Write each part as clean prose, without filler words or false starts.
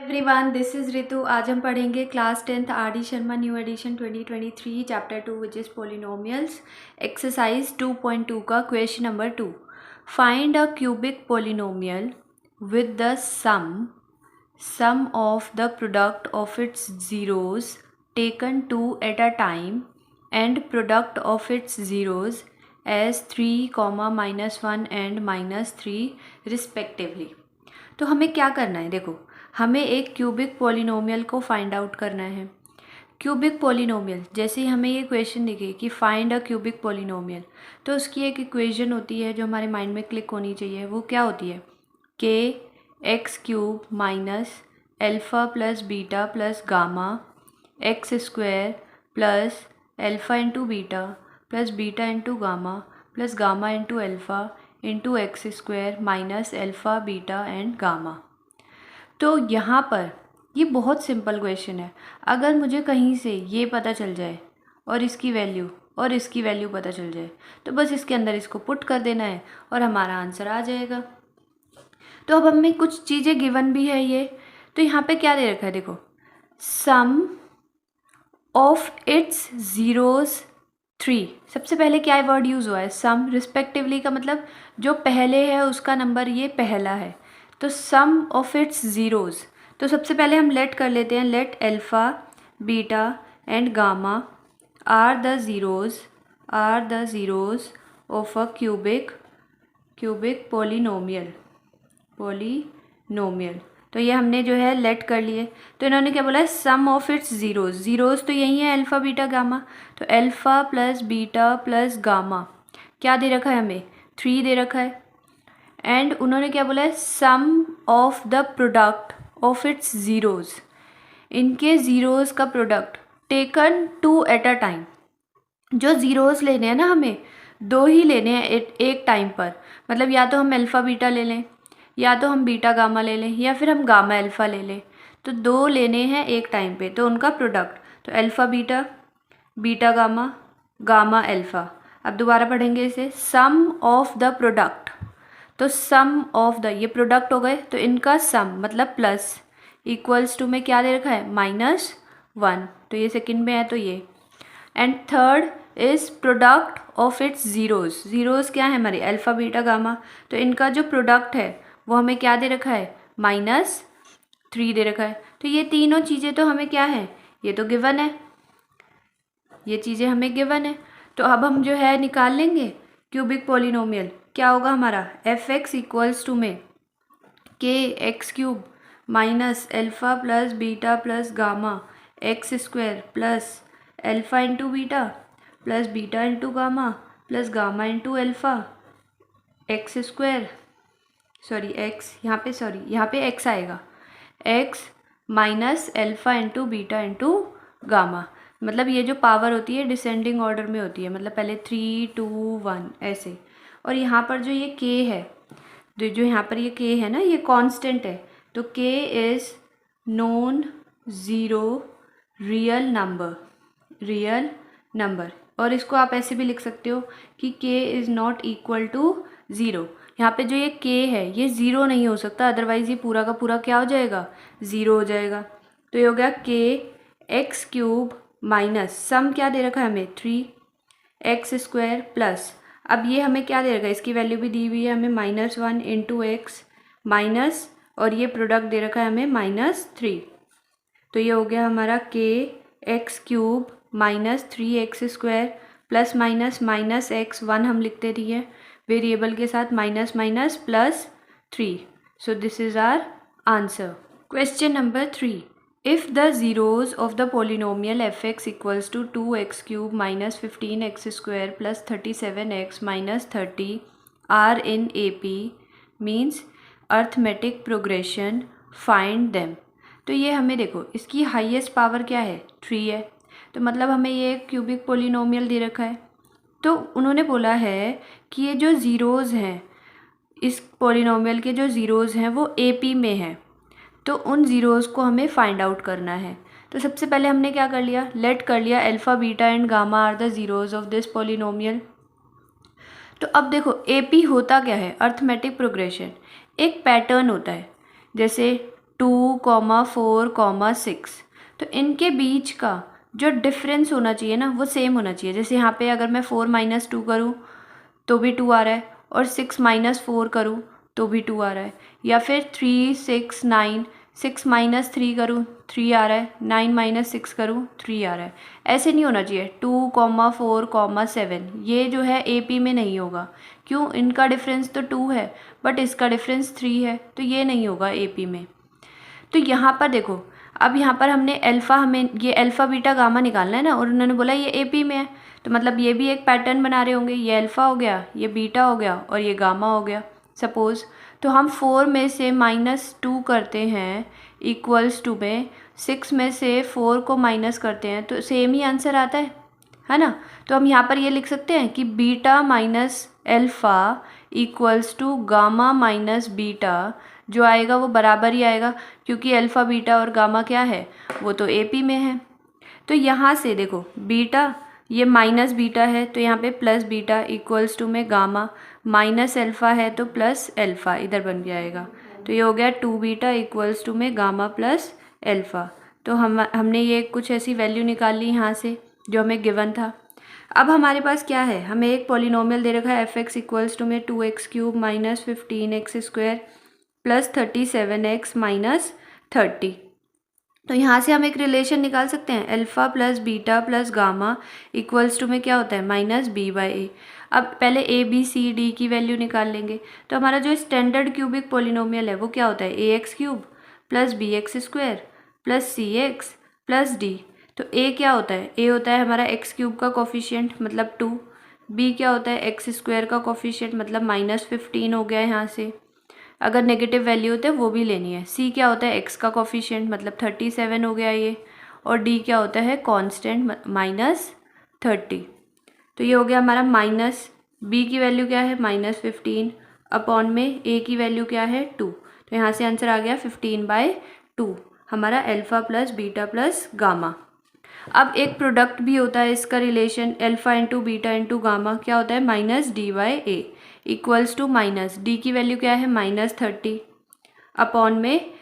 Everyone, this is Ritu. आज हम पढ़ेंगे class 10th R D Sharma new edition 2023 chapter 2 which is polynomials exercise 2.2 का question number 2। Find a cubic polynomial with the sum of the product of its zeroes taken 2 at a time and product of its zeroes as 3, -1 and -3 respectively. तो हमें क्या करना है, देखो हमें एक cubic polynomial को फाइंड आउट करना है। क्यूबिक पॉलिनोमियल, जैसे ही हमें ये क्वेश्चन दिखे कि फाइंड अ क्यूबिक पॉलिनोमियल, तो उसकी एक इक्वेशन होती है जो हमारे माइंड में क्लिक होनी चाहिए। वो क्या होती है? के x cube minus alpha plus beta plus gamma x square plus alpha into beta into gamma into alpha into x square minus alpha beta and gamma. तो यहाँ पर ये बहुत सिंपल क्वेश्चन है। अगर मुझे कहीं से ये पता चल जाए और इसकी वैल्यू पता चल जाए, तो बस इसके अंदर इसको पुट कर देना है और हमारा आंसर आ जाएगा। तो अब हमें कुछ चीज़ें गिवन भी है ये। तो यहाँ पे क्या दे रखा है, देखो सम ऑफ इट्स ज़ीरोज़ 3। सबसे पहले क्या वर्ड यूज़ हुआ है? सम। रिस्पेक्टिवली का मतलब जो पहले है उसका नंबर ये पहला है। तो सम ऑफ इट्स ज़ीरोज़, तो सबसे पहले हम लेट कर लेते हैं। Let alpha beta and gamma are the zeroes of a cubic polynomial. तो ये हमने जो है लेट कर लिए। तो इन्होंने क्या बोला है? सम ऑफ इट्स ज़ीरोज़ तो यही है अल्फ़ा बीटा गामा। तो alpha plus beta plus gamma क्या दे रखा है हमें? 3 दे रखा है। एंड उन्होंने क्या बोला है? Sum of the product of its zeros, इनके ज़ीरोज़ का product taken 2 at a time. जो ज़ीरोज़ लेने हैं ना, हमें 2 ही लेने हैं एक टाइम पर। मतलब या तो हम अल्फ़ा बीटा ले लें, या तो हम बीटा गामा ले लें, या फिर हम गामा अल्फ़ा ले लें। तो 2 लेने हैं एक टाइम पे, तो उनका प्रोडक्ट, तो alpha beta, beta gamma, gamma alpha. अब दोबारा पढ़ेंगे इसे। सम ऑफ द प्रोडक्ट, तो सम ऑफ द, ये प्रोडक्ट हो गए, तो इनका सम मतलब प्लस इक्वल्स टू में क्या दे रखा है? -1। तो ये सेकंड में है, तो ये। And third is product of its zeros क्या है हमारे? Alpha beta gamma. तो इनका जो प्रोडक्ट है वो हमें क्या दे रखा है? -3 दे रखा है। तो ये तीनों चीज़ें तो हमें क्या है? ये तो गिवन है, ये चीज़ें हमें गिवन है। तो अब हम जो है निकाल लेंगे क्यूबिक पॉलिनोमियल। क्या होगा हमारा? एफ एक्स इक्वल्स टू में के x cube minus alpha plus beta plus gamma x square plus alpha into beta plus beta into gamma into alpha x square, यहाँ पे एक्स आएगा, x minus alpha into beta into gamma. मतलब ये जो power होती है descending order में होती है, मतलब पहले 3, 2, 1 ऐसे। और यहाँ पर जो ये के है, जो यहाँ पर ये के है ना, ये कांस्टेंट है। तो के is non zero real number. और इसको आप ऐसे भी लिख सकते हो कि k is not equal to zero. यहाँ पे जो ये के है ये ज़ीरो नहीं हो सकता, अदरवाइज़ ये पूरा का पूरा क्या हो जाएगा? ज़ीरो हो जाएगा। तो ये हो गया के एक्स क्यूब माइनस सम क्या दे रखा है हमें? 3 एक्स स्क्वायर प्लस, अब ये हमें क्या दे रखा है? इसकी वैल्यू भी दी हुई है हमें, -1 इंटू एक्स माइनस, और ये प्रोडक्ट दे रखा है हमें -3। तो ये हो गया हमारा k x cube minus 3 x square plus minus x, 1 हम लिखते दिए वेरिएबल के साथ, minus plus 3। So this is our answer. Question number 3। If the zeros of the polynomial fx equals to 2x cube minus 15x square plus 37x minus 30 are in AP means arithmetic progression, find them। तो ये हमें देखो इसकी highest power क्या है? 3 है। तो मतलब हमें ये क्यूबिक पोलिनोमियल दे रखा है। तो उन्होंने बोला है कि ये जो ज़ीरोज़ हैं, इस पोलिनोमियल के जो ज़ीरोज़ हैं वो AP में हैं। तो उन ज़ीरोज़ को हमें फाइंड आउट करना है। तो सबसे पहले हमने क्या कर लिया? लेट कर लिया alpha beta and gamma are the zeroes of this polynomial. तो अब देखो AP होता क्या है? Arithmetic progression. एक पैटर्न होता है, जैसे 2,4,6। तो इनके बीच का जो डिफरेंस होना चाहिए ना वो सेम होना चाहिए। जैसे यहाँ पे अगर मैं 4 - 2 करूँ तो भी 2 आ रहा है, और 6 - 4 करूँ तो भी 2 आ रहा है, या फिर 3, 6, 9, 6 - 3 करूँ 3 आ रहा है, 9 - 6 करूँ 3 आ रहा है। ऐसे नहीं होना चाहिए 2,4,7, ये जो है AP में नहीं होगा। क्यों? इनका डिफरेंस तो 2 है बट इसका डिफरेंस 3 है, तो ये नहीं होगा AP में। तो यहाँ पर देखो, अब यहाँ पर हमें ये अल्फ़ा बीटा गामा निकालना है ना, और उन्होंने बोला ये AP में है, तो मतलब ये भी एक पैटर्न बना रहे होंगे। ये अल्फ़ा हो गया, ये बीटा हो गया और ये गामा हो गया सपोज़। तो हम 4 में से -2 करते हैं इक्वल्स टू में 6 में से 4 को माइनस करते हैं तो सेम ही आंसर आता है ना। तो हम यहाँ पर ये लिख सकते हैं कि beta minus alpha equals to gamma minus beta, जो आएगा वो बराबर ही आएगा क्योंकि अल्फ़ा बीटा और गामा क्या है, वो तो AP में है। तो यहाँ से देखो बीटा, ये माइनस बीटा है तो यहाँ पे प्लस बीटा इक्वल्स टू में गामा, माइनस अल्फ़ा है तो प्लस अल्फ़ा इधर बन जाएगा। तो ये हो गया 2 बीटा इक्वल्स टू में गामा प्लस अल्फ़ा। तो हमने ये कुछ ऐसी वैल्यू निकाल ली यहाँ से जो हमें गिवन था। अब हमारे पास क्या है, हमें एक पॉलिनोमियल दे रखा है f(x) इक्वल्स टू में 2x³ - 15x² plus 37x minus 30। तो यहाँ से हम एक रिलेशन निकाल सकते हैं, alpha plus beta plus gamma equals to में क्या होता है -b/a। अब पहले ABCD की वैल्यू निकाल लेंगे। तो हमारा जो स्टैंडर्ड क्यूबिक पॉलिनोमियल है वो क्या होता है ax³ plus bx² plus cx plus d। तो a क्या होता है, a होता है हमारा x³ का कोफिशिएंट मतलब 2, b क्या होता है x² का कोफिशिएंट मतलब -15 हो गया यहाँ से, अगर नेगेटिव वैल्यू होते हैं वो भी लेनी है। c क्या होता है x का कोफिशिएंट मतलब 37 हो गया ये, और d क्या होता है कांस्टेंट -30। तो ये हो गया हमारा माइनस, b की वैल्यू क्या है -15 अपॉन में a की वैल्यू क्या है 2। तो यहाँ से आंसर आ गया 15/2 हमारा alpha plus beta plus gamma. अब एक प्रोडक्ट भी होता है इसका relation, alpha into beta into gamma क्या होता है -d/a equals to minus, D की वैल्यू क्या है -30 अपॉन में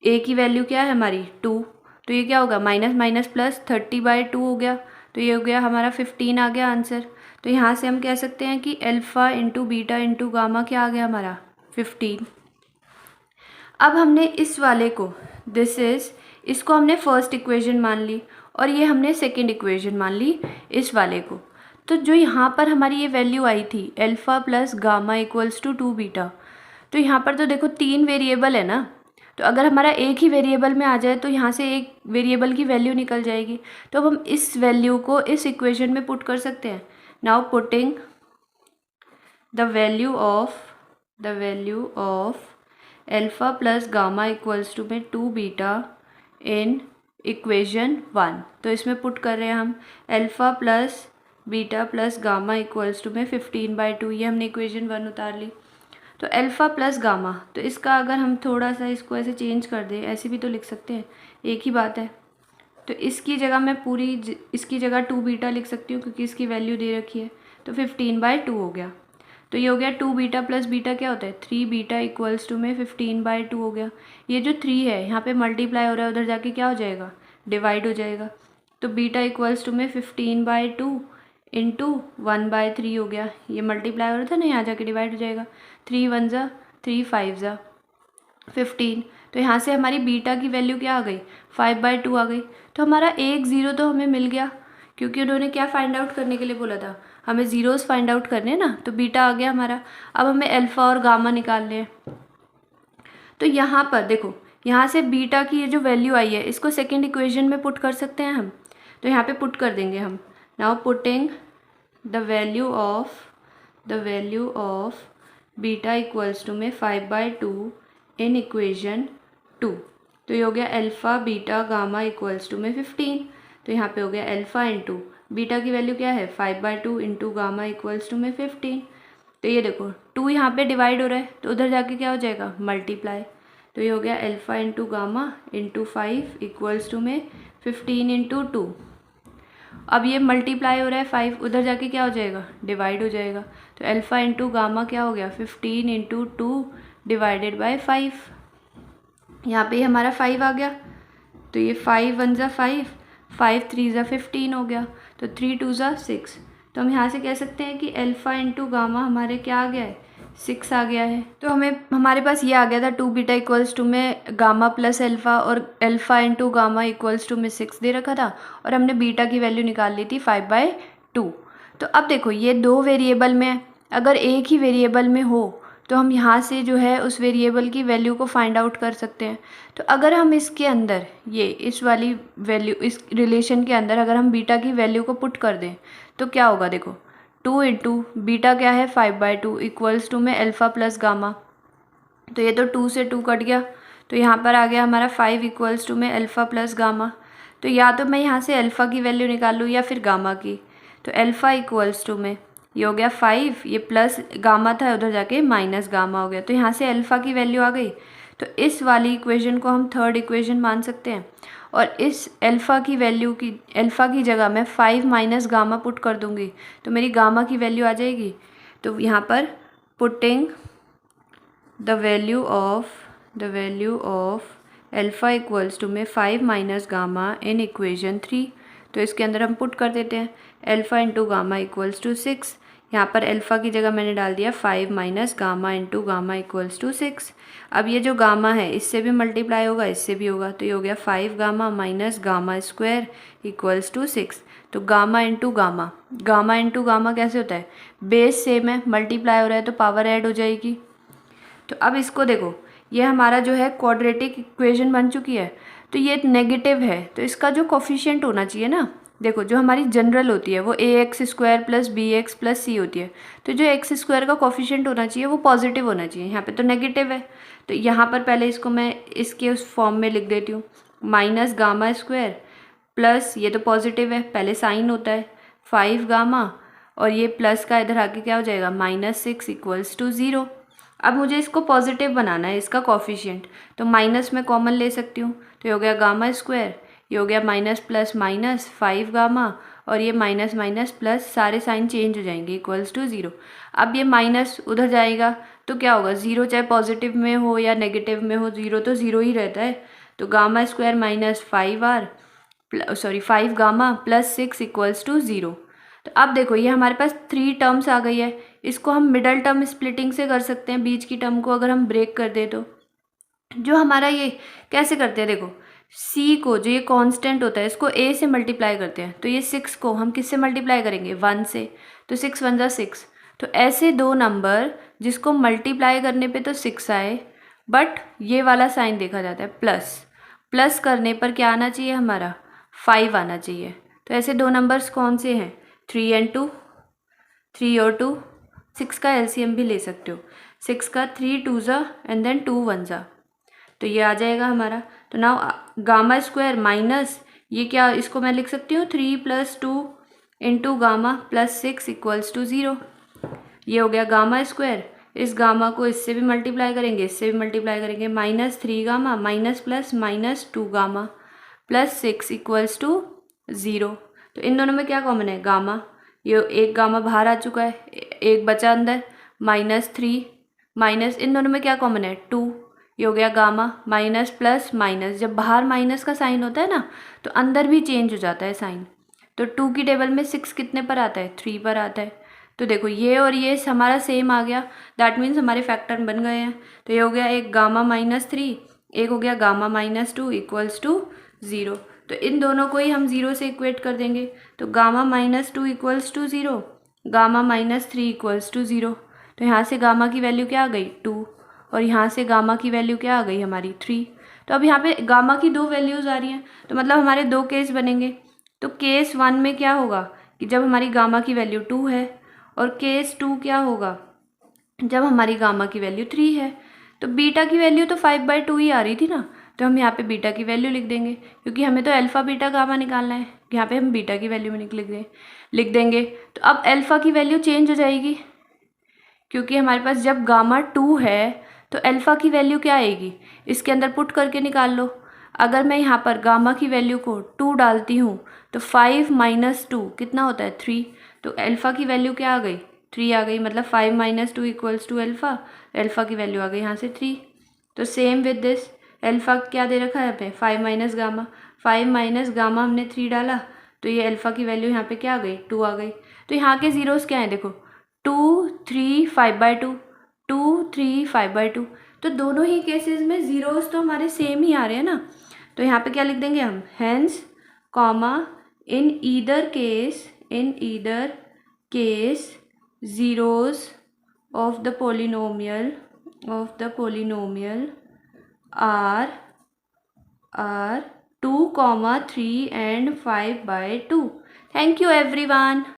a की वैल्यू क्या है हमारी 2। तो ये क्या होगा माइनस माइनस प्लस 30/2 हो गया। तो ये हो गया हमारा 15 आ गया आंसर। तो यहाँ से हम कह सकते हैं कि alpha into beta into gamma क्या आ गया हमारा 15। अब हमने इस वाले को इसको हमने फर्स्ट इक्वेशन मान ली और ये हमने सेकंड इक्वेशन मान ली इस वाले को। तो जो यहाँ पर हमारी ये वैल्यू आई थी alpha plus gamma equals to 2 beta, तो यहाँ पर तो देखो 3 वेरिएबल है ना, तो अगर हमारा एक ही वेरिएबल में आ जाए तो यहाँ से एक वेरिएबल की वैल्यू निकल जाएगी। तो अब हम इस वैल्यू को इस इक्वेशन में पुट कर सकते हैं। Now putting the value of alpha plus gamma equals to में 2 बीटा इन इक्वेशन 1। तो इसमें पुट कर रहे हैं हम alpha plus beta plus gamma equals to में 15/2, ये हमने इक्वेशन 1 उतार ली। तो अल्फ़ा प्लस गामा, तो इसका अगर हम थोड़ा सा इसको ऐसे चेंज कर दें, ऐसे भी तो लिख सकते हैं, एक ही बात है। तो इसकी जगह मैं इसकी जगह 2 बीटा लिख सकती हूँ क्योंकि इसकी वैल्यू दे रखी है। तो 15/2 हो गया। तो ये हो गया 2 बीटा प्लस बीटा क्या होता है 3 बीटा इक्वल्स टू में 15/2 हो गया। ये जो 3 है यहाँ पे मल्टीप्लाई हो रहा है, उधर जाके क्या हो जाएगा डिवाइड हो जाएगा। तो बीटा इक्वल्स टू में 15/2 इंटू 1/3 हो गया। ये मल्टीप्लाई हो रहा था ना, यहाँ जाके डिवाइड हो जाएगा। 3 1 ज़ा 3 5 ज़ा 15। तो यहाँ से हमारी बीटा की वैल्यू क्या आ गई 5/2 आ गई। तो हमारा एक ज़ीरो तो हमें मिल गया क्योंकि उन्होंने क्या फाइंड आउट करने के लिए बोला था, हमें ज़ीरोज़ फाइंड आउट करने हैं ना। तो बीटा आ गया हमारा। अब हमें अल्फ़ा और गामा निकालने हैं। तो यहाँ पर देखो, यहाँ से बीटा की ये जो वैल्यू आई है इसको सेकेंड इक्वेशन में पुट कर सकते हैं हम। तो यहाँ पे पुट कर देंगे हम। Now putting the value of beta equals to में 5/2 इन इक्वेशन 2। तो ये हो गया alpha beta gamma equals to में 15। तो यहाँ पे हो गया अल्फ़ा इंटू बीटा की वैल्यू क्या है 5/2 इंटू गामा इक्वल्स टू में 15। तो ये देखो 2 यहाँ पे डिवाइड हो रहा है तो उधर जाके क्या हो जाएगा मल्टीप्लाई। तो ये हो गया alpha into gamma into 5 equals to में 15 इंटू 2। अब ये मल्टीप्लाई हो रहा है 5, उधर जाके क्या हो जाएगा डिवाइड हो जाएगा। तो अल्फ़ा इंटू गामा क्या हो गया 15 इंटू 2 डिवाइडेड बाई 5। यहाँ पे हमारा 5 आ गया, तो ये 5 1 ज़ा 5, 5 3 ज़ा 15 हो गया, तो 3 2 ज़ा 6। तो हम यहाँ से कह सकते हैं कि अल्फ़ा इंटू गामा हमारे क्या आ गया है, 6 आ गया है। तो हमारे पास ये आ गया था 2 बीटा इक्वल्स टू में गामा प्लस अल्फ़ा, और alpha into gamma equals to में 6 दे रखा था, और हमने बीटा की वैल्यू निकाल ली थी 5/2। तो अब देखो ये दो वेरिएबल में है, अगर एक ही वेरिएबल में हो तो हम यहाँ से जो है उस वेरिएबल की वैल्यू को फाइंड आउट कर सकते हैं। तो अगर हम इसके अंदर ये इस वाली वैल्यू, इस रिलेशन के अंदर अगर हम बीटा की वैल्यू को पुट कर दें तो क्या होगा, देखो 2 इंटू बीटा क्या है 5/2 इक्वल्स टू में अल्फ़ा प्लस गामा। तो ये तो 2 से 2 कट गया, तो यहाँ पर आ गया हमारा 5 इक्वल्स टू में अल्फ़ा प्लस गामा। तो या तो मैं यहाँ से अल्फ़ा की वैल्यू निकाल लूँ या फिर गामा की। तो अल्फ़ा इक्वल्स टू में ये हो गया 5, ये प्लस गामा था उधर जाके माइनस गामा हो गया, तो यहाँ से अल्फ़ा की वैल्यू आ गई। तो इस वाली इक्वेशन को हम थर्ड इक्वेशन मान सकते हैं, और इस अल्फ़ा की वैल्यू की, अल्फ़ा की जगह मैं 5 माइनस गामा पुट कर दूँगी तो मेरी गामा की वैल्यू आ जाएगी। तो यहाँ पर putting the value of alpha equals to में 5 माइनस गामा इन इक्वेशन 3। तो इसके अंदर हम पुट कर देते हैं alpha into gamma equals to 6। यहाँ पर अल्फ़ा की जगह मैंने डाल दिया 5 minus gamma into gamma equals to 6। अब ये जो गामा है इससे भी मल्टीप्लाई होगा, इससे भी होगा, तो ये हो गया 5 gamma minus gamma square equals to 6। तो gamma into gamma, gamma into gamma कैसे होता है, बेस सेम है, मल्टीप्लाई हो रहा है तो पावर ऐड हो जाएगी। तो अब इसको देखो, ये हमारा जो है क्वाड्रेटिक इक्वेशन बन चुकी है। तो ये नेगेटिव है तो इसका जो कोफिशिएंट होना चाहिए ना, देखो जो हमारी जनरल होती है वो ax² plus bx plus c होती है, तो जो x² का कोफिशिएंट होना चाहिए वो पॉजिटिव होना चाहिए। यहाँ पे तो नेगेटिव है, तो यहाँ पर पहले इसको मैं इसके उस फॉर्म में लिख देती हूँ, माइनस गामा स्क्वायर प्लस, ये तो पॉजिटिव है पहले साइन होता है 5 गामा, और ये प्लस का इधर आके क्या हो जाएगा -6 इक्वल्स टू 0। अब मुझे इसको पॉजिटिव बनाना है इसका कोफिशिएंट, तो माइनस में कॉमन ले सकती हूँ, तो ये हो गया गामा स्क्वायर, ये हो गया माइनस प्लस माइनस 5 गामा, और ये माइनस माइनस प्लस, सारे साइन चेंज हो जाएंगे इक्वल्स टू 0। अब ये माइनस उधर जाएगा तो क्या होगा, 0 चाहे पॉजिटिव में हो या नेगेटिव में हो, 0 तो 0 ही रहता है। तो gamma square minus 5 gamma plus 6 equals to 0। तो अब देखो ये हमारे पास 3 टर्म्स आ गई है, इसको हम मिडल टर्म स्प्लिटिंग से कर सकते हैं, बीच की टर्म को अगर हम ब्रेक कर दे तो जो हमारा ये कैसे करते हैं, देखो c को, जो ये कांस्टेंट होता है इसको a से मल्टीप्लाई करते हैं, तो ये 6 को हम किससे मल्टीप्लाई करेंगे 1 से, तो 6 1 जा 6। तो ऐसे दो नंबर जिसको मल्टीप्लाई करने पे तो 6 आए, बट ये वाला साइन देखा जाता है प्लस, प्लस करने पर क्या आना चाहिए हमारा 5 आना चाहिए। तो ऐसे दो नंबर्स कौन से हैं, 3 और 2, 3 और 2, 6 का एलसीएम भी ले सकते हो, 6 का 3 2 ज़ा एंड देन 2 1 ज़ा, तो ये आ जाएगा हमारा। तो नाउ गामा स्क्वायर माइनस ये क्या, इसको मैं लिख सकती हूँ 3 + 2 into gamma plus 6 equals to 0। ये हो गया गामा स्क्वायर, इस गामा को इससे भी मल्टीप्लाई करेंगे, इससे भी मल्टीप्लाई करेंगे, -3 gamma minus plus -2 gamma plus 6 equals to 0। तो इन दोनों में क्या कॉमन है, गामा, ये एक गामा बाहर आ चुका है, एक बचा अंदर -3 माइनस, इन दोनों में क्या कॉमन है 2, ये हो गया गामा, माइनस प्लस माइनस, जब बाहर माइनस का साइन होता है ना तो अंदर भी चेंज हो जाता है साइन। तो 2 की टेबल में 6 कितने पर आता है, 3 पर आता है। तो देखो ये और ये हमारा सेम आ गया, दैट मीन्स हमारे फैक्टर बन गए हैं। तो ये हो गया एक गामा -3, एक हो गया गामा -2 इक्वल्स टू 0। तो इन दोनों को ही हम 0 से इक्वेट कर देंगे, तो gamma -2 equals to 0, gamma -3 equals to 0। तो यहाँ से गामा की वैल्यू क्या आ गई 2, और यहाँ से गामा की वैल्यू क्या आ गई हमारी 3। तो अब यहाँ पे गामा की 2 वैल्यूज़ आ रही हैं, तो मतलब हमारे 2 केस बनेंगे। तो केस 1 में क्या होगा कि जब हमारी गामा की वैल्यू 2 है, और केस 2 क्या होगा जब हमारी गामा की वैल्यू 3 है। तो बीटा की वैल्यू तो 5/2 ही आ रही थी ना, तो हम यहाँ पे बीटा की वैल्यू लिख देंगे, क्योंकि हमें तो अल्फ़ा बीटा गामा निकालना है, यहाँ पे हम बीटा की वैल्यू में लिख देंगे। तो अब अल्फ़ा की वैल्यू चेंज हो जाएगी, क्योंकि हमारे पास जब गामा 2 है तो अल्फ़ा की वैल्यू क्या आएगी, इसके अंदर पुट करके निकाल लो। अगर मैं यहाँ पर गामा की वैल्यू को 2 डालती हूँ तो 5 - 2 कितना होता है 3, तो अल्फ़ा की वैल्यू क्या आ गई 3 आ गई, मतलब 5 - 2 इक्वल्स टू अल्फ़ा, अल्फ़ा की वैल्यू आ गई यहाँ से 3। तो सेम विद दिस अल्फ़ा क्या दे रखा है यहाँ पे 5 माइनस गामा, 5 माइनस गामा हमने 3 डाला तो ये अल्फ़ा की वैल्यू यहाँ पे क्या आ गई 2 आ गई। तो यहाँ के ज़ीरोज़ क्या हैं देखो 2 3 5/2, 2 3 5/2। तो दोनों ही केसेस में ज़ीरोज़ तो हमारे सेम ही आ रहे हैं ना। तो यहाँ पे क्या लिख देंगे हम hence comma in either case zeros of the polynomial are 2, 3 and 5/2. Thank you everyone.